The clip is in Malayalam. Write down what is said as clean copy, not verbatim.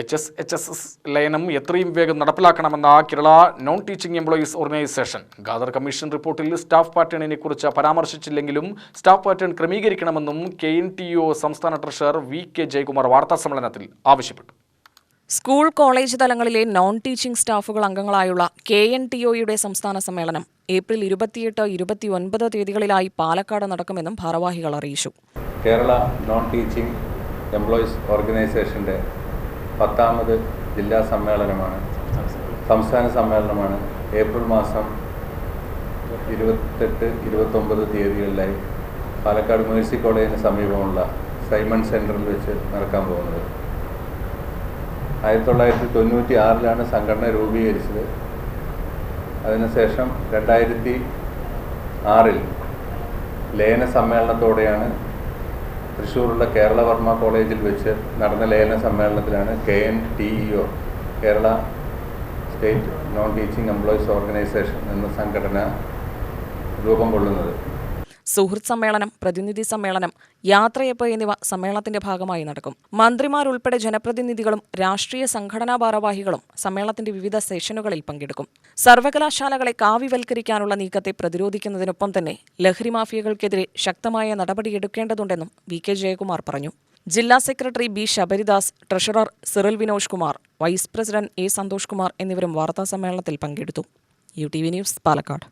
HSS ലയനം എത്രയും വേഗം നടപ്പിലാക്കണമെന്ന Kerala non teaching employees organisation Khader commission റിപ്പോർട്ടിൽ സ്റ്റാഫ് പാറ്റേണിനെ കുറിച്ച് പരാമർശിച്ചില്ലെങ്കിലും സ്റ്റാഫ് പാറ്റേൺ ക്രമീകരിക്കണമെന്നും KNTO സംസ്ഥാന ട്രഷറർ VK ജയകുമാർ വാർത്താസമ്മേളനത്തിൽ ആവശ്യപ്പെട്ടു. സ്കൂൾ കോളേജ് തലങ്ങളിലെ നോൺ ടീച്ചിംഗ് സ്റ്റാഫുകൾ അംഗങ്ങളായുള്ള KNTOയുടെ സംസ്ഥാന സമ്മേളനം ഏപ്രിൽ 28-29 തീയതികളിലായി പാലക്കാട് നടക്കുമെന്നും ഭാരവാഹികൾ അറിയിച്ചു. കേരള നോൺ ടീച്ചിംഗ് എംപ്ലോയീസ് ഓർഗനൈസേഷൻ്റെ 10ാമത് ജില്ലാ സമ്മേളനമാണ്, സംസ്ഥാന സമ്മേളനമാണ് ഏപ്രിൽ മാസം 28-29 തീയതികളിലായി പാലക്കാട് മേഴ്സി കോളേജിന് സമീപമുള്ള സൈമൺ സെൻറ്ററിൽ വെച്ച് നടക്കാൻ പോകുന്നത്. 1996 സംഘടന രൂപീകരിച്ചത്. അതിനുശേഷം 2006 ലയന സമ്മേളനത്തോടെയാണ് തൃശ്ശൂരുള്ള കേരളവർമ്മ കോളേജിൽ വെച്ച് നടന്ന ലയന സമ്മേളനത്തിലാണ് KNTO Kerala state non teaching employees organisation എന്ന സംഘടന രൂപം കൊള്ളുന്നത്. സുഹൃത്ത് സമ്മേളനം, പ്രതിനിധി സമ്മേളനം, യാത്രയപ്പ് എന്നിവ സമ്മേളനത്തിന്റെ ഭാഗമായി നടക്കും. മന്ത്രിമാരുൾപ്പെടെ ജനപ്രതിനിധികളും രാഷ്ട്രീയ സംഘടനാ ഭാരവാഹികളും സമ്മേളനത്തിന്റെ വിവിധ സെഷനുകളിൽ പങ്കെടുക്കും. സർവകലാശാലകളെ കാവ്യവൽക്കരിക്കാനുള്ള നീക്കത്തെ പ്രതിരോധിക്കുന്നതിനൊപ്പം തന്നെ ലഹരി മാഫിയകൾക്കെതിരെ ശക്തമായ നടപടിയെടുക്കേണ്ടതുണ്ടെന്നും VK ജയകുമാർ പറഞ്ഞു. ജില്ലാ secretary B Sabaridas, treasurer Cyril Vinosh Kumar, vice president A Santhosh Kumar എന്നിവരും വാർത്താസമ്മേളനത്തിൽ പങ്കെടുത്തു. UTV news, Palakkad.